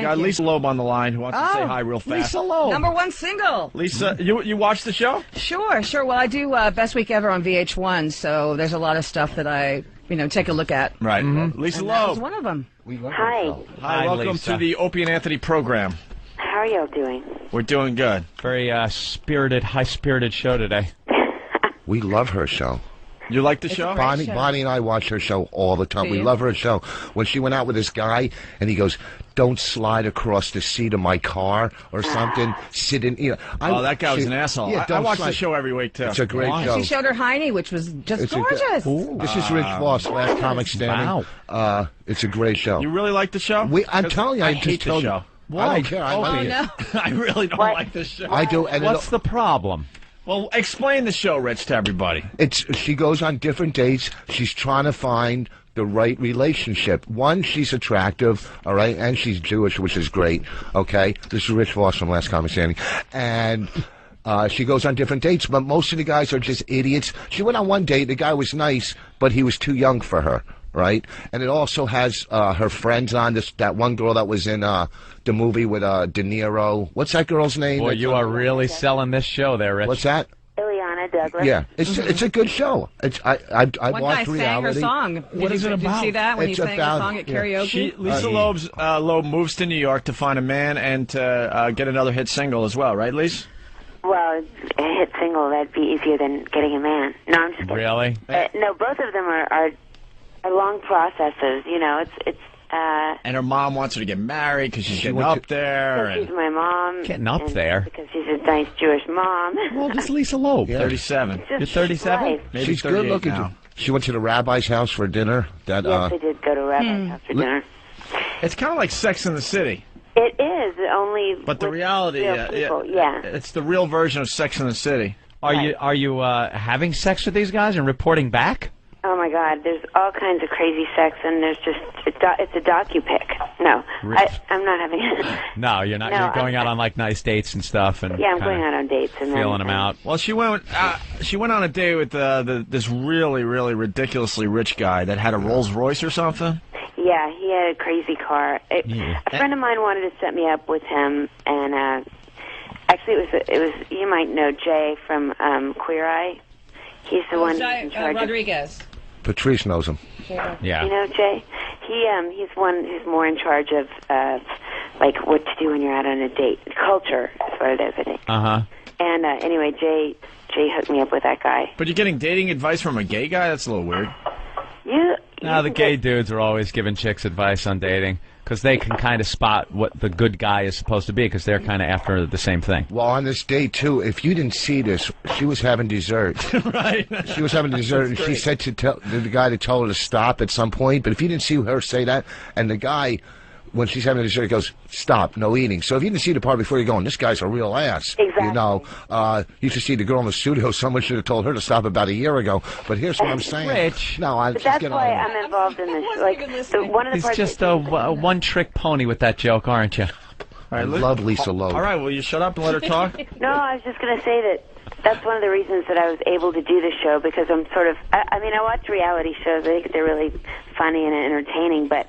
got Lisa Loeb on the line who wants to say hi real fast. Lisa Loeb. #1 single. Lisa, you watch the show? Sure. Well, I do Best Week Ever on VH1, so there's a lot of stuff that I, take a look at. Right. Lisa And Loeb. that was one of them. Hi. Hi, welcome Lisa. to the Opie and Anthony program. How are y'all doing? We're doing good. Very high-spirited show today. We love her show. You like the show? Bonnie and I watch her show all the time. Do We you? love her show. When she went out with this guy, and he goes, "Don't slide across the seat of my car or something. Sit in." That guy was an asshole. Yeah, I watch slide. the show every week, too. It's a great show. She showed her hiney, which was just It's gorgeous. This is Rich Voss, last comic standing. Wow. It's a great show. You really like the show? I'm telling you, I just hate the told you. show. I don't care. I like it. no. I really don't like this show. I do. And What's the problem? Well, explain the show, Rich, to everybody. She goes on different dates. She's trying to find the right relationship. One, she's attractive, all right, and she's Jewish, which is great, okay? This is Rich Voss from Last Comic Standing. And she goes on different dates, but most of the guys are just idiots. She went on one date. The guy was nice, but he was too young for her, right? And it also has her friends on, that one girl that was in the movie with De Niro. What's that girl's name? Boy, you are really selling this show there, Rich. What's that? Ileana Douglas. Yeah, it's a good show. I One guy watched sang reality. her song. What is it Did you about? see that when It's he sang about- her song at karaoke? Lisa Loeb moves to New York to find a man and to get another hit single as well, right, Lisa? Well, a hit single, that'd be easier than getting a man. No, I'm just kidding. Really? No, both of them are long processes. It's And her mom wants her to get married because she's getting up there. she's my mom. Getting up and there? Because she's a nice Jewish mom. Well, this Lisa Loeb. 37. Just You're 37? life. Maybe She's 38 good looking. now. She went to the rabbi's house for dinner. Yes, I did go to Rabbi's house for dinner. It's kind of like Sex in the City. It is, only But the with reality, real people. Yeah. it's the real version of Sex in the City. Are you having sex with these guys and reporting back? Oh my God, there's all kinds of crazy sex, and there's just it's a docu-pic. No, I'm not having it. No, you're not. No, You're going I'm- out on like nice dates and stuff, and Yeah, I'm kinda going out on dates and feeling them out. Well, she went on a date with this really, really ridiculously rich guy that had a Rolls Royce or something. Yeah, he had a crazy car. A friend of mine wanted to set me up with him, and actually, it was you might know Jay from Queer Eye. He's the one who's in charge Rodriguez. Patrice knows him. Yeah. You know Jay? He's one who's more in charge of like what to do when you're out on a date. Culture is what it is, I think. And anyway, Jay hooked me up with that guy. But you're getting dating advice from a gay guy? That's a little weird. No, the gay dudes are always giving chicks advice on dating because they can kind of spot what the good guy is supposed to be because they're kind of after the same thing. Well, on this date, too, if you didn't see this, she was having dessert. Right. She was having dessert, and she said to tell the guy to tell her to stop at some point. But if you didn't see her say that, and the guy, when she's having dessert, goes, "Stop, no eating." So if you didn't see the part before, you're going, "This guy's a real ass." Exactly. You know, you should see the girl in the studio. Someone should have told her to stop about a year ago. But here's what I'm saying. Rich. No, I'm But just that's getting why on. I'm involved in this. Like, one of the He's parts just that- a one-trick pony with that joke, aren't you? All right, Love Lisa Loeb. All right, will you shut up and let her talk? No, I was just going to say that's one of the reasons that I was able to do this show, because I'm sort of, I mean, I watch reality shows. I think they're really funny and entertaining, but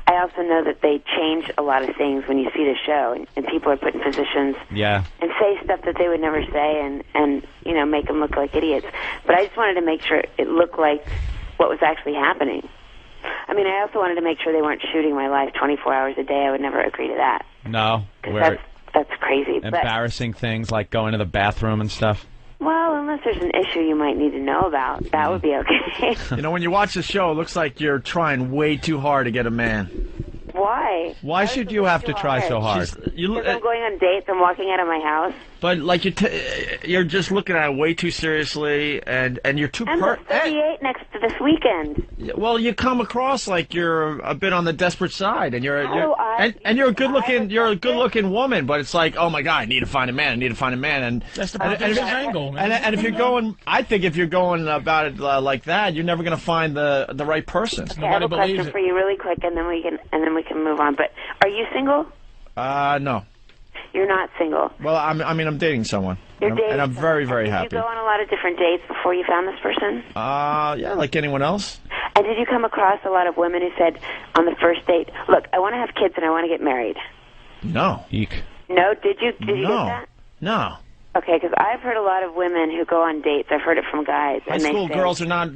I also know that they change a lot of things when you see the show, and people are put in positions Yeah. and say stuff that they would never say, and you know, make them look like idiots. But I just wanted to make sure it looked like what was actually happening. I mean, I also wanted to make sure they weren't shooting my life 24 hours a day. I would never agree to that. No. 'Cause Where that's crazy. But, embarrassing things like going to the bathroom and stuff. well, unless there's an issue you might need to know about, that would be okay. You know, when you watch the show, it looks like you're trying way too hard to get a man. Why? Why should you have to try so hard? Because I'm going on dates. I'm walking out of my house. But like you're just looking at it way too seriously, and you're too. I'm 38 next to this weekend. Well, you come across like you're a bit on the desperate side, and you're a good looking woman. But it's like, oh my God, I need to find a man. I need to find a man, and That's the angle, man. and if you're going, I think if you're going about it like that, you're never going to find the right person. Okay, I have a question for you, really quick, and then we can move on. But are you single? No. You're not single. Well, I'm dating someone. You're dating and I'm very, very Did happy. you go on a lot of different dates before you found this person? Yeah, like anyone else. And did you come across a lot of women who said on the first date, look, I want to have kids and I want to get married? No. Eek. No, did you get No. that? No. Okay, because I've heard a lot of women who go on dates. I've heard it from guys. High and school they say, girls are not,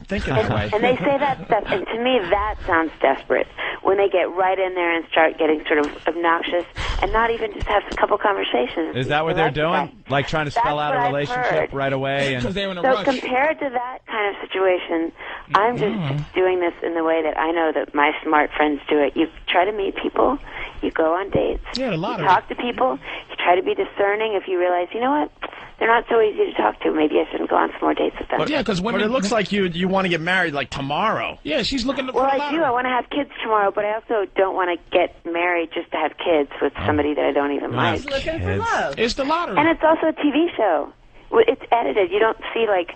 thinking that way. And they say that stuff, and to me that sounds desperate. When they get right in there and start getting sort of obnoxious and not even just have a couple conversations. Is that what they're doing? Like trying to spell out a relationship right away? Because they're in a So rush. compared to that kind of situation, I'm just doing this in the way that I know that my smart friends do it. You try to meet people, you go on dates, Yeah, a lot you of talk to people, you try to be discerning. If you realize, you know what, they're not so easy to talk to, maybe I shouldn't go on some more dates with them. Yeah, because women. But it looks like you want to get married like tomorrow. Yeah, she's looking for Well, a I lottery. do. I want to have kids tomorrow, but I also don't want to get married just to have kids with somebody that I don't even like. He's looking for love. It's the lottery. And it's also a TV show. It's edited. You don't see like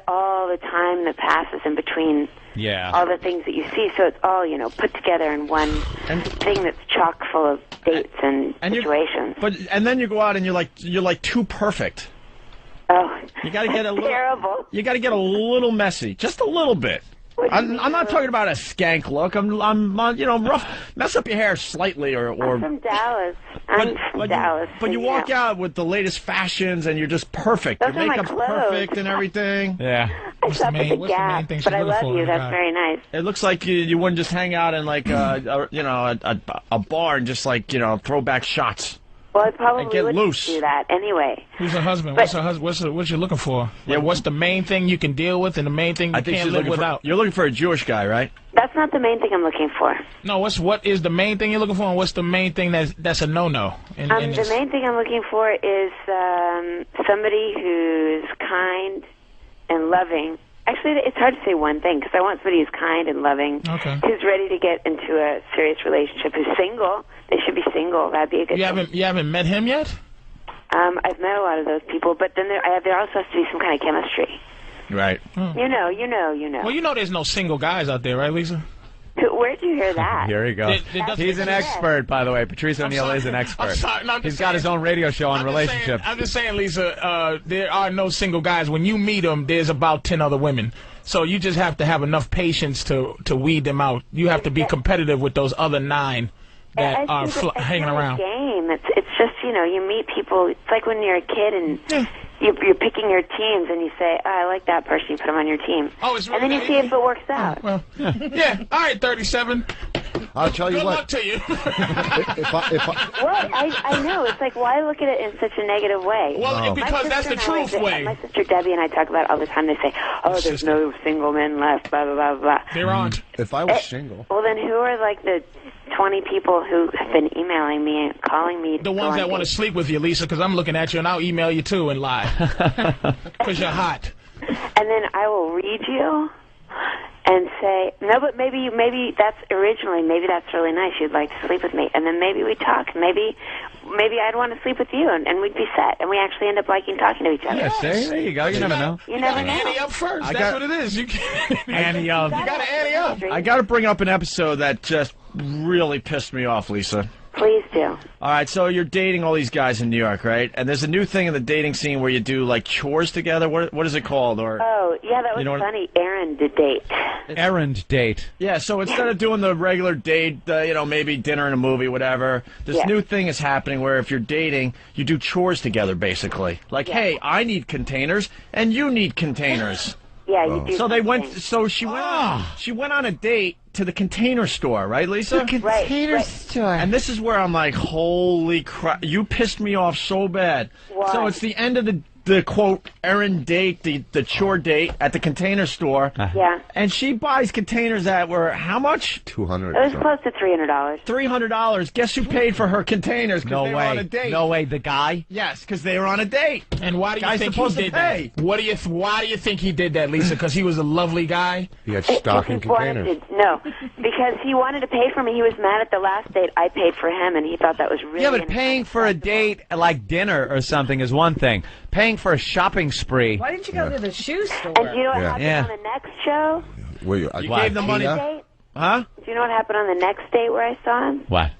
all the time that passes in between Yeah. all the things that you see. So it's all put together in one thing that's chock full of dates and situations. And then you go out and you're like too perfect. Oh, You got to get a little terrible. You got to get a little messy, just a little bit. I'm not talking about a skank look. I'm rough. Mess up your hair slightly, or I'm from Dallas. I'm from Dallas. But you walk out with the latest fashions, and you're just perfect. Those Your are my makeup's clothes. perfect and everything. Yeah. I shop at the what's the main Gap, thing she's but I looking love for you. in a That's guy? very nice. It looks like you wouldn't just hang out in like a bar and just throw back shots. Well, I probably And get wouldn't loose. do that anyway. Who's her husband? But- What's her husband? What you looking for? Yeah, What's the main thing you can deal with, and the main thing you I think can't she's live looking without? You're looking for a Jewish guy, right? That's not the main thing I'm looking for. No, what is the main thing you're looking for, and what's the main thing that's a no-no? In The this? main thing I'm looking for is somebody who's kind and loving. Actually, it's hard to say one thing because I want somebody who's kind and loving, Okay. who's ready to get into a serious relationship, who's single. They should be single. That'd be a good thing. You haven't met him yet? I've met a lot of those people, but then there also has to be some kind of chemistry. Right. You know. Well, you know there's no single guys out there, right, Lisa? Where'd you hear that? Here he goes. He's an expert, by the way. Patrice O'Neill is an expert. I'm sorry. No, I'm just He's got his own radio show on relationships. I'm just saying, Lisa, there are no single guys. When you meet them, there's about 10 other women. So you just have to have enough patience to weed them out. You have to be competitive with those other 9 that are hanging around. Game. It's just you meet people. It's like when you're a kid and you're picking your teams and you say, oh, I like that person. You put them on your team. Oh, it's really and then you see if it works out. Well, yeah. All right, 37. I'll tell you Good what. luck to you. If I, Well, I know. It's like, why look at it in such a negative way? Well, because that's the truth way. My sister Debbie and I talk about it all the time. They say, oh, there's no single men left, blah, blah, blah, blah. There aren't. if I was single, Well, then who are like the 20 people who have been emailing me and calling me? The ones that want to sleep with you, Lisa, because I'm looking at you and I'll email you too and lie. Because you're hot. And then I will read you and say, no, but maybe that's really nice. You'd like to sleep with me. And then maybe we talk. Maybe I'd want to sleep with you, and we'd be set. And we actually end up liking talking to each other. Yeah, see? There you go. You never know. You never Ante know. up first. I That's got- what it is. You can't. Ante up. You got to ante up. I got to bring up an episode that just really pissed me off, Lisa. Please do. All right, so you're dating all these guys in New York, right? And there's a new thing in the dating scene where you do like chores together. What is it called? Or Oh, yeah, that was funny. Errand date. Errand date. yeah, so instead of doing the regular date, maybe dinner and a movie, whatever, this new thing is happening where if you're dating, you do chores together, basically. Like, hey, I need containers and you need containers. Yeah, you do. So they went. something. So she went. She went on a date to the container store, right, Lisa? Right. store. And this is where I'm like, holy crap! You pissed me off so bad. Why? So it's the end of the quote errand date, the chore date at the container store. Yeah. And she buys containers that were how much? 200. It was close to $300. $300. Guess who paid for her containers? 'Cause No they were on a way. date. No way. The guy? Yes, because they were on a date. And why do you Guy's think he supposed to did pay. that? Why do you think he did that, Lisa? Because he was a lovely guy? He had stock in containers. No, because he wanted to pay for me. He was mad at the last date I paid for him, and he thought that was really Yeah, but paying for a date like dinner or something is one thing. Paying for a shopping spree. Why didn't you go to the shoe store? And do you know what Yeah. happened Yeah. on the next show? Were You gave the money. Date? Huh? Do you know what happened on the next date where I saw him? What?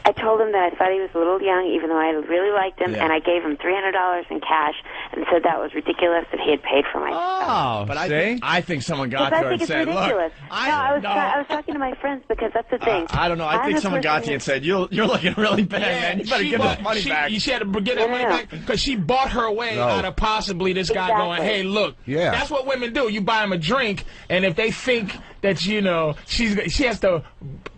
I told him that I thought he was a little young, even though I really liked him, Yeah. and I gave him $300 in cash, and said that was ridiculous that he had paid for my stuff. Oh, But see? I think someone got I to her think and it's said, ridiculous. look, I was talking to my friends because that's the thing. I don't know. I think someone got to you and said, you're looking really bad, man. You better give this money back. She had to get her money back because she bought her way out of possibly this guy going, hey, look, that's what women do. You buy them a drink, and if they think that, you know, she has to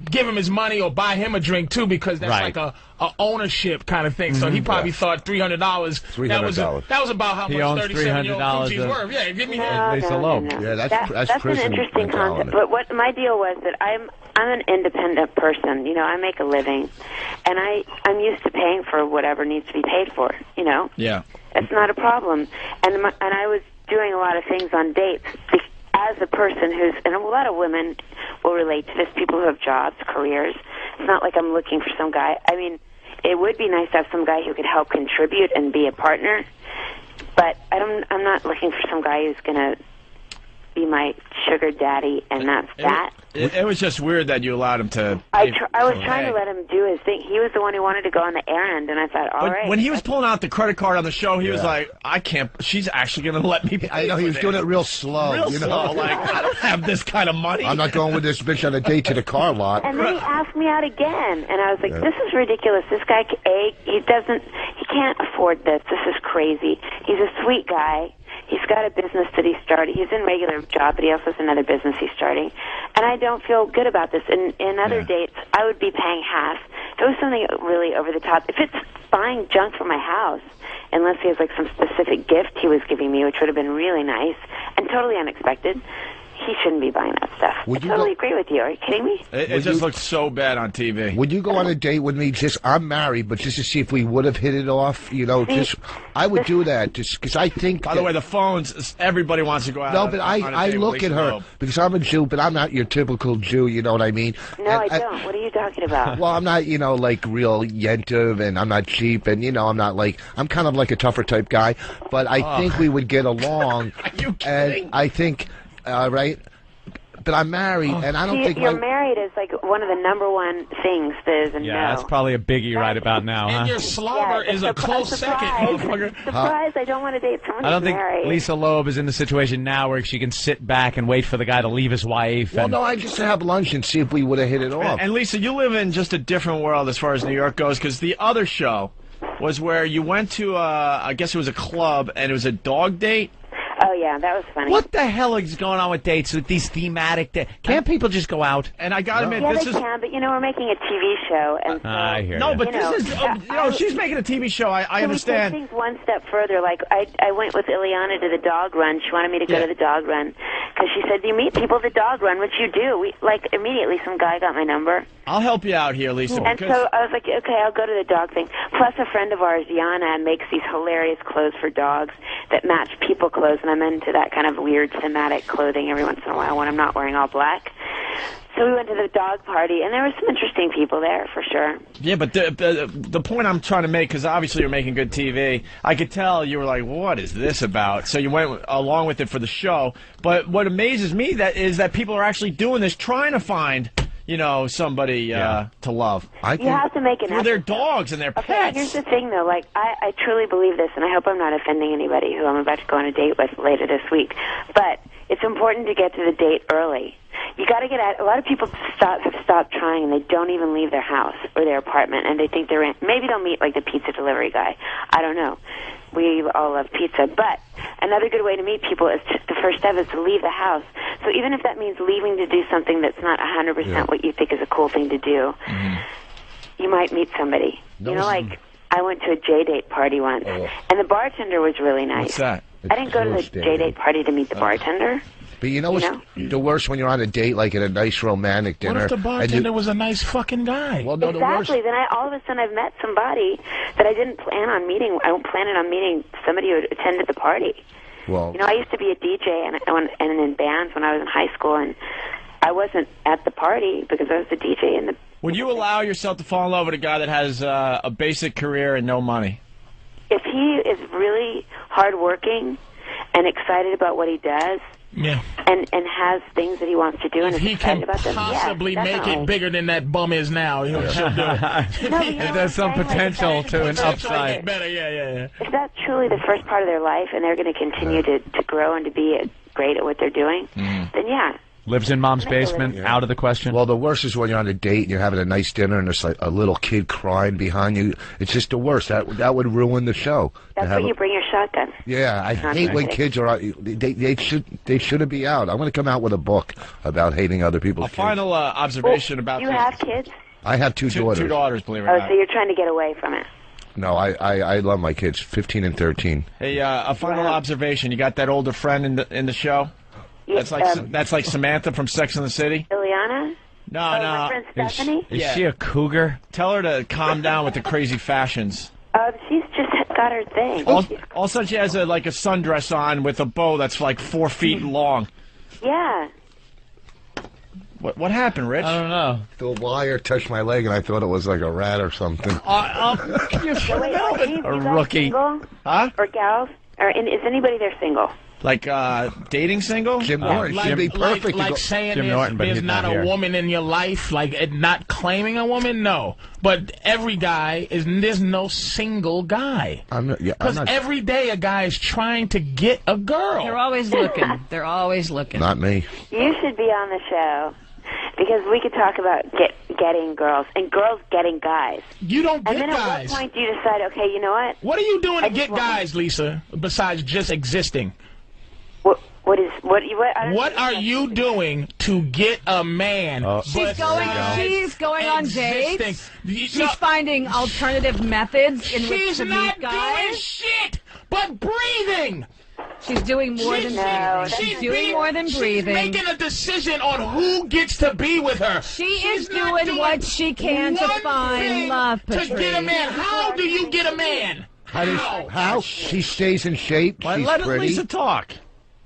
give him his money or buy him a drink, too, because that's like a ownership kind of thing. So he probably thought $300. That was about how much 37-year-old coochie's worth. Yeah, give me that. Lisa Loeb. Yeah, that's an interesting concept. But what my deal was that I'm an independent person. You know, I make a living, and I'm used to paying for whatever needs to be paid for. You know. Yeah. It's not a problem. And I was doing a lot of things on dates as a person and a lot of women will relate to this, people who have jobs, careers. It's not like I'm looking for some guy. I mean, it would be nice to have some guy who could help contribute and be a partner, but I'm not looking for some guy who's going to be my sugar daddy, and that's that. It was just weird that you allowed him to... I was trying to let him do his thing. He was the one who wanted to go on the errand, and I thought, all right. When he was pulling out the credit card on the show, he was like, I can't... She's actually going to let me pay. I know, he was doing it real slow. Real slow. Like, I don't have this kind of money. I'm not going with this bitch on a date to the car lot. And then he asked me out again, and I was like, this is ridiculous. This guy, he can't afford this. This is crazy. He's a sweet guy. He's got a business that he started. He's in regular job, but he also has another business he's starting. And I don't feel good about this. In other dates, I would be paying half. If it was something really over the top, if it's buying junk for my house, unless he has like some specific gift he was giving me, which would have been really nice and totally unexpected, he shouldn't be buying that stuff. I totally agree with you. Are you kidding me? It just looked so bad on TV. Would you go on a date with me? I'm married, but just to see if we would have hit it off. You know, I would do that just because I think. By the way, the phones. Everybody wants to go out. No, but I look at her because I'm a Jew, but I'm not your typical Jew. You know what I mean? No, I don't. What are you talking about? Well, I'm not, you know, like real yentiv, and I'm not cheap, and you know, I'm kind of like a tougher type guy. But I think we would get along. Are you kidding? And I think. Right? But I'm married, and I don't think you're married is like one of the #1 things that is a no. Yeah, that's probably a biggie right about now, huh? And your slobber is a close second, motherfucker. Surprise! I don't want to date someone I don't who's think married. Lisa Loeb is in the situation now where she can sit back and wait for the guy to leave his wife. Well, no, I just have lunch and see if we would have hit it off. And Lisa, you live in just a different world as far as New York goes, because the other show was where you went to, I guess it was a club, and it was a dog date. Oh, yeah, that was funny. What the hell is going on with dates, with these thematic dates? Can't people just go out? And I got to admit, this is... can, but, you know, we're making a TV show. And so, I hear no, you. but this is, she's making a TV show. I understand. We take things one step further. Like, I went with Ileana to the dog run. She wanted me to go to the dog run. Because she said, you meet people at the dog run, which you do. Immediately, some guy got my number. I'll help you out here, Lisa. And so I was like, okay, I'll go to the dog thing. Plus, a friend of ours, Yana, makes these hilarious clothes for dogs that match people clothes, and I'm into that kind of weird thematic clothing every once in a while when I'm not wearing all black. So we went to the dog party, and there were some interesting people there, for sure. Yeah, but the point I'm trying to make, because obviously you're making good TV, I could tell you were like, what is this about? So you went along with it for the show. But what amazes me is that people are actually doing this, trying to find... you know, somebody to love. You have to make an effort. For their dogs and their pets. Okay, here's the thing, though. Like, I truly believe this, and I hope I'm not offending anybody who I'm about to go on a date with later this week. But it's important to get to the date early. You got to get out. A lot of people have stopped trying, and they don't even leave their house or their apartment, and they think they're in. Maybe they'll meet, like, the pizza delivery guy. I don't know. We all love pizza. But another good way to meet people is the first step is to leave the house. So even if that means leaving to do something that's not 100% what you think is a cool thing to do, you might meet somebody. You know, like, I went to a J-date party once, and the bartender was really nice. What's that? I didn't go to the J-date party to meet the bartender. But you know what's the worst when you're on a date, like at a nice romantic dinner? What if the bartender was a nice fucking guy? Well, no, exactly. Then all of a sudden I've met somebody that I didn't plan on meeting. I planned on meeting somebody who attended the party. Well, you know, I used to be a DJ and in bands when I was in high school, and I wasn't at the party because I was the DJ in the... Would you allow yourself to fall in love with a guy that has a basic career and no money? If he is really hardworking and excited about what he does, and has things that he wants to do, and if is he can excited about them, possibly yeah, make it bigger than that bum is now, she'll do it. No, If there's some potential to an upside. Better, yeah. If that's truly the first part of their life, and they're going to continue to grow and to be great at what they're doing, then yeah. Lives in mom's basement, out of the question. Well, the worst is when you're on a date and you're having a nice dinner and there's like a little kid crying behind you. It's just the worst. That would ruin the show. That's when you bring your shotgun. Yeah, I hate when kids are out. They shouldn't be out. I'm going to come out with a book about hating other people's kids. A final observation about you have kids? I have two daughters. Two daughters, believe it or not. So you're trying to get away from it. No, I love my kids, 15 and 13. Hey, a final observation. You got that older friend in the show? That's like Samantha from Sex and the City. Ileana? No. My friend Stephanie? Is she a cougar? Tell her to calm down with the crazy fashions. She's just got her thing. All of a sudden, she has a sundress on with a bow that's like 4 feet long. Yeah. What happened, Rich? I don't know. The wire touched my leg, and I thought it was like a rat or something. A rookie. Single? Huh? Or gals? Is anybody there single? Like dating single? Jim Norton should be perfect. Like saying Jim Norton, but there's he's not not a here. woman in your life, like not claiming a woman, no. But every guy there's no single guy. Because every day a guy is trying to get a girl. They're always looking. They're always looking. Not me. You should be on the show. Because we could talk about getting girls and girls getting guys. You don't get guys. And then guys. at what point do you decide, okay, you know what? What are you doing to get guys, Lisa, besides just existing? What are you doing to get a man? She's going on dates. She's finding alternative methods in which to meet guys. Doing shit but breathing. She's doing more than breathing. She's doing more than breathing. She's making a decision on who gets to be with her. She is doing what she can to find love, Patrice. To get a man. How do you get a man? How? She stays in shape. She's let pretty. Lisa talk.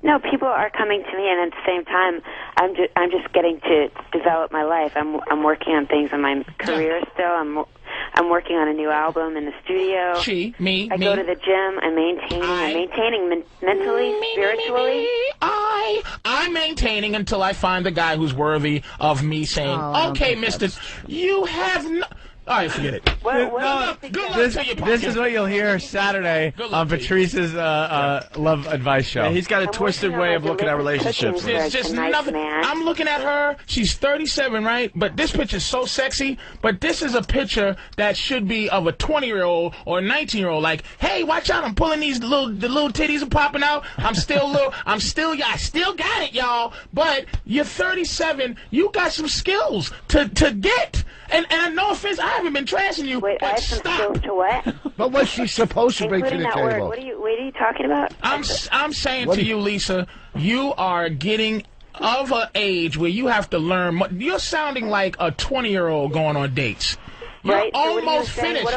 No, people are coming to me, and at the same time, I'm just getting to develop my life. I'm working on things in my career still. I'm working on a new album in the studio. I go to the gym. I'm maintaining mentally, spiritually. I'm maintaining until I find the guy who's worthy of me saying, okay, mister, you have no... All right, forget it. Good luck to you, This is what you'll hear Saturday on Patrice's Love Advice Show. Yeah, he's got a twisted way of looking at relationships. There's just nothing. I'm looking at her. She's 37, right? But this picture's so sexy. But this is a picture that should be of a 20-year-old or a 19-year-old. Like, hey, watch out! I'm pulling the little titties are popping out. I still got it, y'all. But you're 37. You got some skills to get. And no offense, I haven't been trashing you. Wait, I have some skills to what? But what's she supposed to bring to the that table? word. What are you talking about? I'm saying to you, Lisa, you are getting of an age where you have to learn. You're sounding like a 20-year-old going on dates. You're right? almost finished.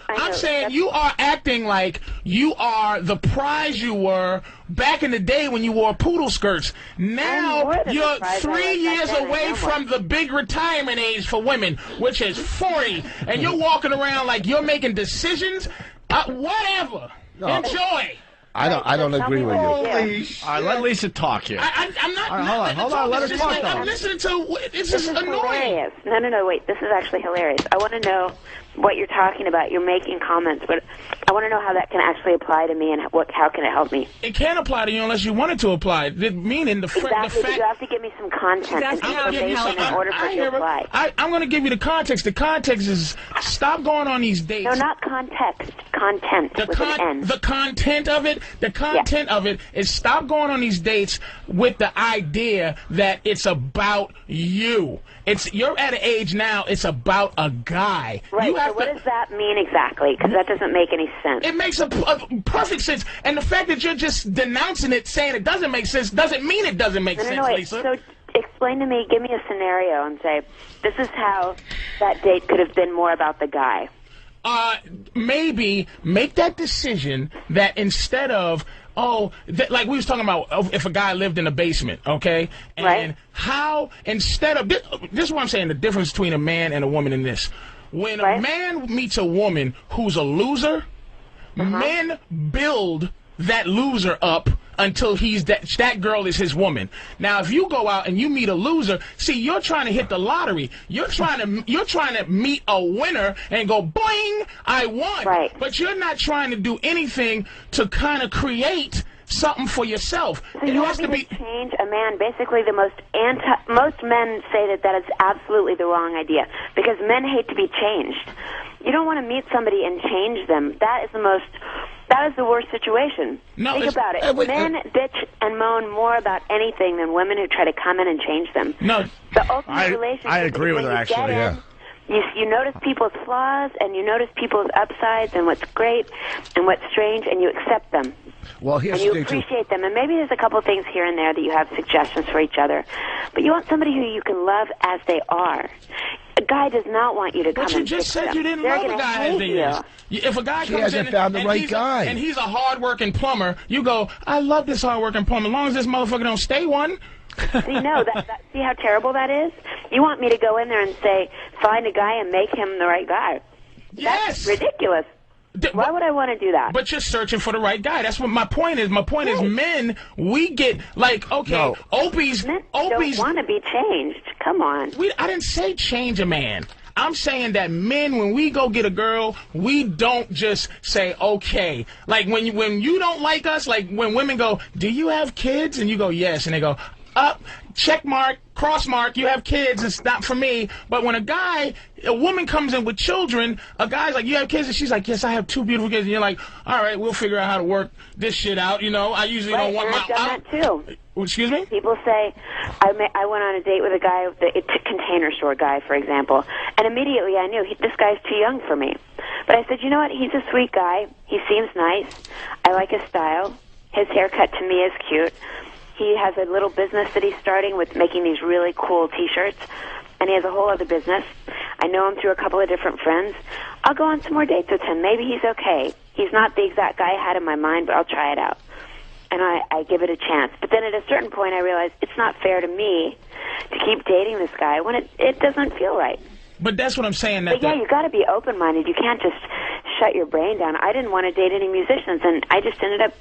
I'm saying you are acting like you are the prize you were back in the day when you wore poodle skirts. Now you're 3 years away from the big retirement age for women, which is 40, and you're walking around like you're making decisions. Whatever. No. Enjoy. I don't agree with you. All right, let Lisa talk here. I'm not. All right, hold on. Let her talk, though. I'm listening to. This is annoying. Hilarious. No, wait. This is actually hilarious. I want to know what you're talking about. You're making comments, but I want to know how that can actually apply to me and how can it help me. It can't apply to you unless you want it to apply. Meaning the fact. You have to give me some content and information in order for it to apply. I'm going to give you the context. The context is stop going on these dates. No, not context. Content with an N. The content of it. The content of it is stop going on these dates with the idea that it's about you. You're at an age now, it's about a guy. Right, so what does that mean exactly? Because that doesn't make any sense. It makes a perfect sense. And the fact that you're just denouncing it, saying it doesn't make sense, doesn't mean it doesn't make sense, Lisa. So explain to me, give me a scenario and say, this is how that date could have been more about the guy. Maybe make that decision that instead of, like we was talking about if a guy lived in a basement, okay? And how, instead of, this is what I'm saying, the difference between a man and a woman in this. When a man meets a woman who's a loser, men build that loser up until that girl is his woman. Now, if you go out and you meet a loser, see, you're trying to hit the lottery. You're trying to meet a winner and go, boing, I won. Right. But you're not trying to do anything to kind of create something for yourself. So you want me to change a man? Basically, most men say that is absolutely the wrong idea because men hate to be changed. You don't want to meet somebody and change them. That is the worst situation. No, think about it. Men bitch and moan more about anything than women who try to come in and change them. No, the ultimate relationship. I agree with her actually. Yeah. You notice people's flaws and you notice people's upsides and what's great and what's strange and you accept them. Well, here's and you the thing, appreciate them. And maybe there's a couple things here and there that you have suggestions for each other. But you want somebody who you can love as they are. A guy does not want you to come and But you just said you didn't They're love a guy as he is. If a guy comes in hasn't found the right guy. and he's a hard-working plumber, you go, I love this hard-working plumber. As long as this motherfucker don't stay one. See, no, see how terrible that is? You want me to go in there and say, find a guy and make him the right guy. Yes. That's ridiculous. Why would I want to do that? But you're searching for the right guy. That's what my point is. My point is, men, we get like, okay, Opie's don't want to be changed. Come on. I didn't say change a man. I'm saying that men, when we go get a girl, we don't just say, okay. Like, when you don't like us, like, when women go, do you have kids? And you go, yes. And they go, up, check mark, cross mark, you have kids, it's not for me. But when a woman comes in with children, a guy's like, you have kids? And she's like, yes, I have 2 beautiful kids. And you're like, all right, we'll figure out how to work this shit out. You know, I usually don't want I've done that too. Excuse me? People say, I went on a date with a guy, the container store guy, for example, and immediately I knew, this guy's too young for me. But I said, you know what, he's a sweet guy. He seems nice. I like his style. His haircut to me is cute. He has a little business that he's starting with making these really cool T-shirts, and he has a whole other business. I know him through a couple of different friends. I'll go on some more dates with him. Maybe he's okay. He's not the exact guy I had in my mind, but I'll try it out. And I give it a chance. But then at a certain point I realized it's not fair to me to keep dating this guy when it doesn't feel right. But that's what I'm saying. But yeah, you got to be open-minded. You can't just shut your brain down. I didn't want to date any musicians, and I just ended up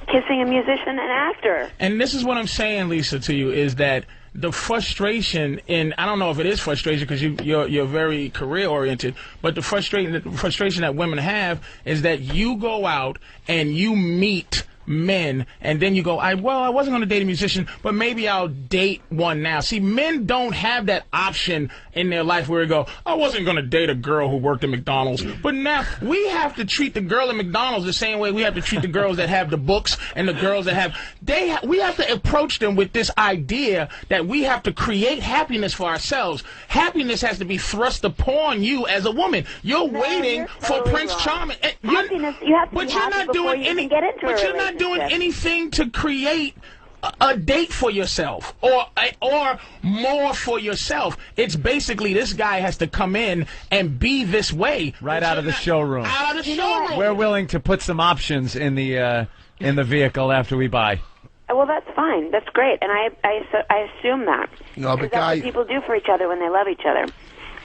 kissing a musician and actor. And this is what I'm saying, Lisa, to you, is that the frustration in, I don't know if it is frustration because you're very career-oriented, but the frustration that women have is that you go out and you meet men, and then you go, I wasn't going to date a musician, but maybe I'll date one now. See, men don't have that option in their life where you go, I wasn't going to date a girl who worked at McDonald's, but now we have to treat the girl at McDonald's the same way we have to treat the girls that have the books and the girls that have, we have to approach them with this idea that we have to create happiness for ourselves. Happiness has to be thrust upon you as a woman. You're waiting for Prince Charming. Happiness, you have to but be you're happy not before doing you any, can get into but a you're not doing anything to create a date for yourself or more for yourself. It's basically this guy has to come in and be this way right out of the showroom. Out of the showroom. We're willing to put some options in the vehicle after we buy. Well, that's fine. That's great, and I assume that. No, but that's what people do for each other when they love each other.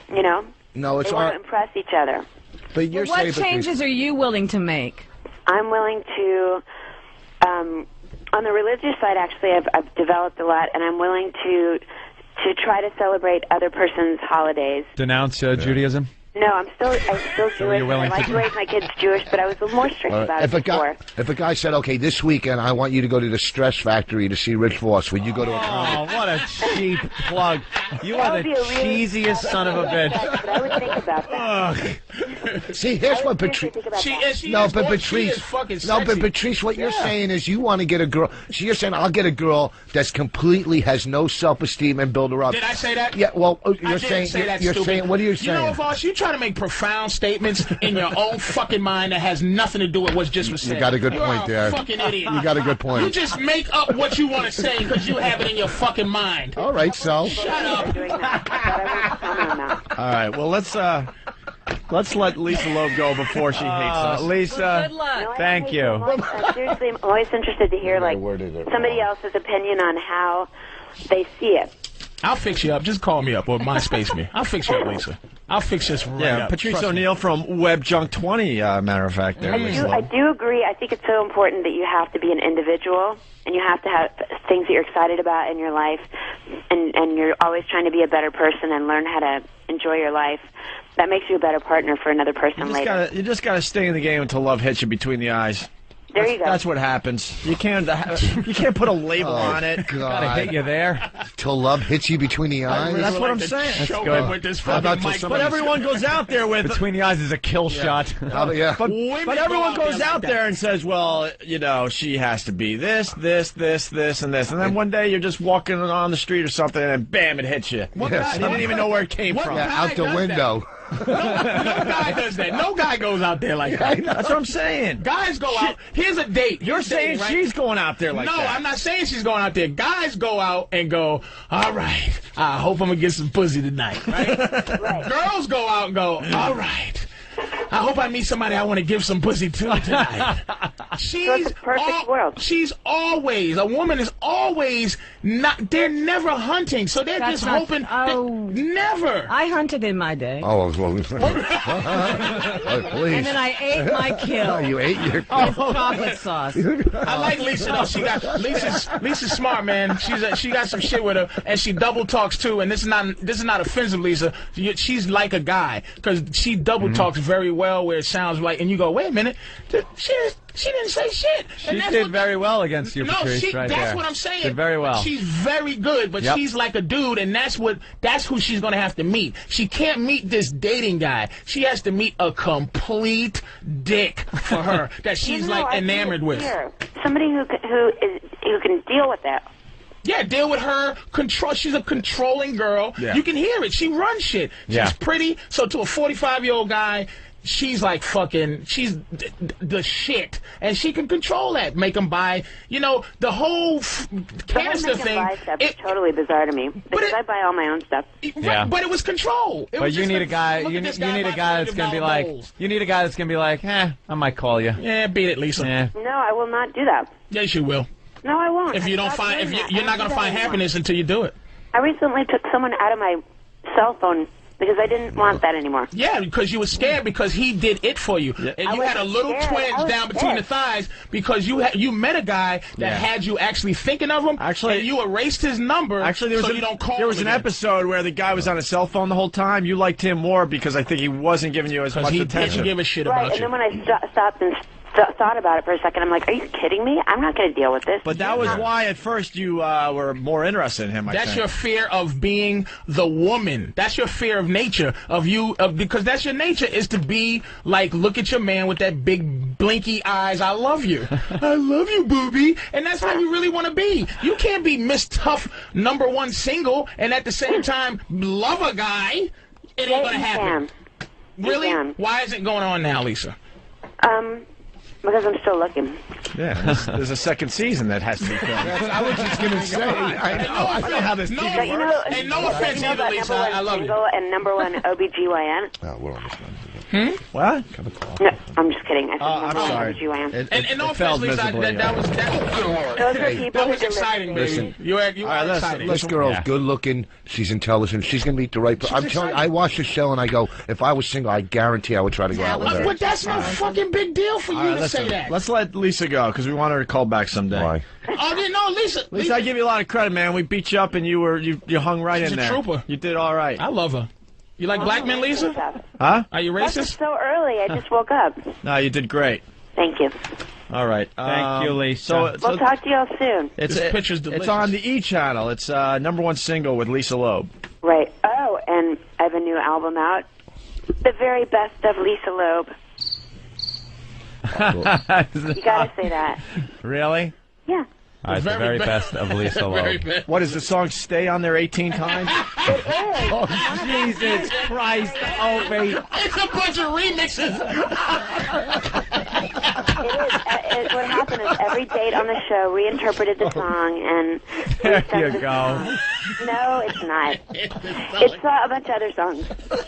You know. No, it's they want to impress each other. But you're what changes are you willing to make? I'm willing to, on the religious side, actually, I've developed a lot, and I'm willing to try to celebrate other person's holidays. Denounce Judaism? No, I'm still Jewish. You're willing I like to raise my kids Jewish, but I was a little more strict about it before. If a guy said, okay, this weekend I want you to go to the Stress Factory to see Rich Voss, would you go to a concert? Oh, what a cheap plug. You are the cheesiest son of a bitch. But I would think about that. See, here's what Patrice... Patrice, what you're saying is you want to get a girl... So you're saying, I'll get a girl that's completely has no self-esteem and build her up. Did I say that? Yeah, well, you're saying... You're saying... What are you saying? You know, Voss, you try to make profound statements in your own fucking mind that has nothing to do with what's just said. You got a good point there. You're a fucking idiot. You got a good point. You just make up what you want to say because you have it in your fucking mind. All right, so. Shut up. All right, well, let's let Lisa Loeb go before she hates us. Lisa, well, good luck. Thank you. Seriously, I'm always interested to hear like somebody else's opinion on how they see it. I'll fix you up. Just call me up or MySpace me. I'll fix you up, Lisa. I'll fix this right up. Patrice O'Neill from Web Junk 20, matter of fact. There, I do agree. I think it's so important that you have to be an individual, and you have to have things that you're excited about in your life, and you're always trying to be a better person and learn how to enjoy your life. That makes you a better partner for another person later. You just gotta stay in the game until love hits you between the eyes. There you go. That's what happens. You can't put a label on it. Gotta hit you there. Till love hits you between the eyes. That's what I'm saying. That's good. With this mic. But everyone goes out there with between the eyes is a kill shot. Yeah. But everyone goes out there and says, well, you know, she has to be this, and this, and then one day you're just walking on the street or something, and bam, it hits you. And you didn't even know where it came from. Yeah, out the window. No guy does that. No guy goes out there like that. That's what I'm saying. Guys go out. Here's a date. You're saying she's going out there like that. No, I'm not saying she's going out there. Guys go out and go, all right, I hope I'm going to get some pussy tonight. Right? Right. Girls go out and go, all right, I hope I meet somebody I want to give some pussy to tonight. It's a perfect world. She's always, a woman is always not, they're never hunting, so they're just hoping. Never. I hunted in my day. Oh, well, please. And then I ate my kill. You ate your with chocolate sauce. I like Lisa though. Lisa's smart, man. She got some shit with her, and she double talks too. And this is not offensive, Lisa. She's like a guy because she double talks very well, where it sounds like, and you go, wait a minute, she didn't say shit. She did very well against you, Patrice. That's what I'm saying. Did very well. She's very good, but she's like a dude, and that's who she's gonna have to meet. She can't meet this dating guy. She has to meet a complete dick for her that she's enamored with. Somebody who can deal with that. Yeah, deal with her. Control. She's a controlling girl. Yeah. You can hear it. She runs shit. She's pretty. So to a 45-year-old guy, she's like fucking. She's the shit, and she can control that. Make him buy. You know, the whole canister thing. Buy stuff is totally bizarre to me because I buy all my own stuff. Yeah. But it was control. But you need a guy. You need a guy that's gonna be like. You need a guy that's gonna be like, I might call you. Yeah, beat it, Lisa. Yeah. No, I will not do that. Yes, you will. No, I won't. If you don't find, you're not going to find happiness until you do it. I recently took someone out of my cell phone because I didn't want that anymore. Yeah, because you were scared because he did it for you, and you had a little twinge down between the thighs because you met a guy that had you actually thinking of him. Actually, and you erased his number. Actually, you don't call. There was an episode where the guy was on a cell phone the whole time. You liked him more because I think he wasn't giving you as much attention. He didn't give a shit about you. And then when I stopped and thought about it for a second, I'm like, are you kidding me? I'm not going to deal with this. But that was why at first you were more interested in him, I think. That's your fear of being the woman. That's your fear of nature, because that's your nature, is to be like, look at your man with that big blinky eyes, I love you. I love you, booby. And that's how you really want to be. You can't be Miss Tough #1 single and at the same time love a guy. It ain't going to happen. Really? Why is it going on now, Lisa? Because I'm still looking. Yeah, there's a second season that has to be filmed. I was just going to say. I know how this TV works. And no offense either, Lisa. I love you. And #1 OBGYN. Oh, we're on this one. What? No, I'm just kidding. I said I'm sorry. OBGYN. And no offense, Lisa. That was exciting, baby. You were exciting. This girl's good looking. She's intelligent. She's going to meet the right person. I'm telling you, I watch the show and I go, if I was single, I guarantee I would try to go out with her. But that's no fucking big deal for you to say that. Let's let Lisa go because we want her to call back someday. Why? Oh, no, Lisa. Lisa, I give you a lot of credit, man. We beat you up and you hung right in there. She's a trooper. You did all right. I love her. You like black men, Lisa? Huh? Are you racist? That's so early. I just woke up. No, you did great. Thank you. All right. Thank you, Lisa. So we'll talk to y'all soon. This picture's delicious. It's on the E! channel. It's #1 single with Lisa Loeb. Right. Oh, and I have a new album out. The very best of Lisa Loeb. You gotta say that. Really? Yeah. All right, the very best of Lisa Loeb. What, does the song stay on there 18 times? Oh, Jesus Christ, Opie. It's a bunch of remixes. It is. What happened is every date on the show reinterpreted the song, and There you go. No, it's not. It's a bunch of other songs.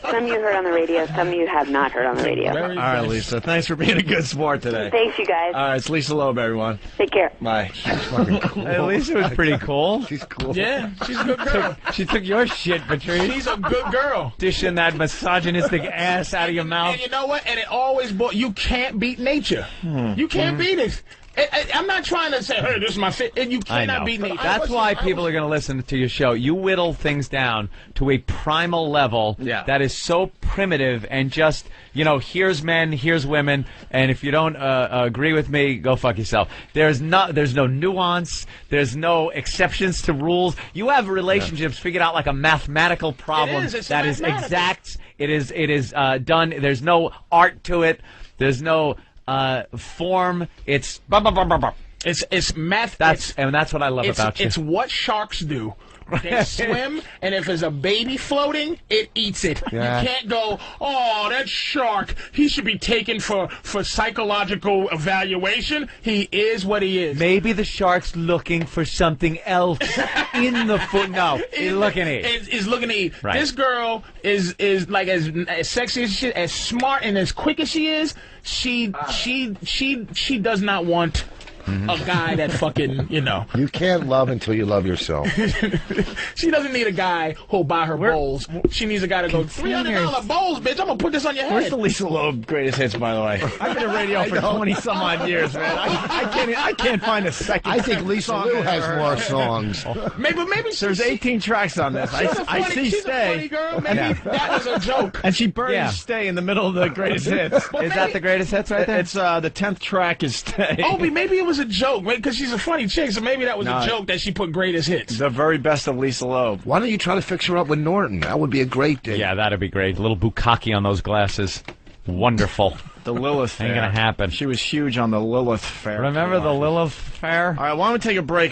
Some you heard on the radio, some you have not heard on the radio. All right, Lisa. Thanks for being a good sport today. Thanks, you guys. All right, it's Lisa Loeb, everyone. Take care. Bye. Hey, Lisa was pretty cool. She's cool. Yeah, she's a good girl. She took your shit, Patrice. She's a good girl. Dishing that misogynistic ass out of your mouth. And you know what? And it always you can't beat nature. You can't beat it. I'm not trying to say, hey, this is my fit. And you cannot beat nature. That's why people are going to listen to your show. You whittle things down to a primal level that is so primitive and just, here's men, here's women, and if you don't agree with me, go fuck yourself. There's no nuance. There's no exceptions to rules. You have relationships figured out like a mathematical problem that is exact. It is done. There's no art to it. There's no form. It's it's math. That's what I love about you. It's what sharks do. They swim, and if there's a baby floating, it eats it. Yeah. You can't go, oh, that shark, he should be taken for psychological evaluation. He is what he is. Maybe the shark's looking for something else in the foot. No, he's looking at it. Is looking to eat. Right. This girl is like as sexy as she is, as smart and as quick as she is. She does not want a guy that fucking, You can't love until you love yourself. She doesn't need a guy who'll buy her bowls. She needs a guy to go, $300 bowls, bitch. I'm going to put this on your head. Where's the Lisa Loeb greatest hits, by the way? I've been in radio for 20-some-odd years, man. I can't find a second. I think Lisa Loeb has more songs. Maybe there's 18 tracks on this. I see she's Stay. a funny girl. Maybe that was a joke. And she buried Stay in the middle of the greatest hits. Is that the greatest hits right there? It's the 10th track is Stay. Opie, maybe it was a joke, because she's a funny chick, so maybe that was a joke that she put greatest hits. The very best of Lisa Loeb. Why don't you try to fix her up with Norton? That would be a great date. Yeah, that'd be great. A little bukkake on those glasses. Wonderful. The Lilith Fair. Ain't gonna happen. She was huge on the Lilith Fair. Remember the Lilith Fair? All right, why don't we take a break?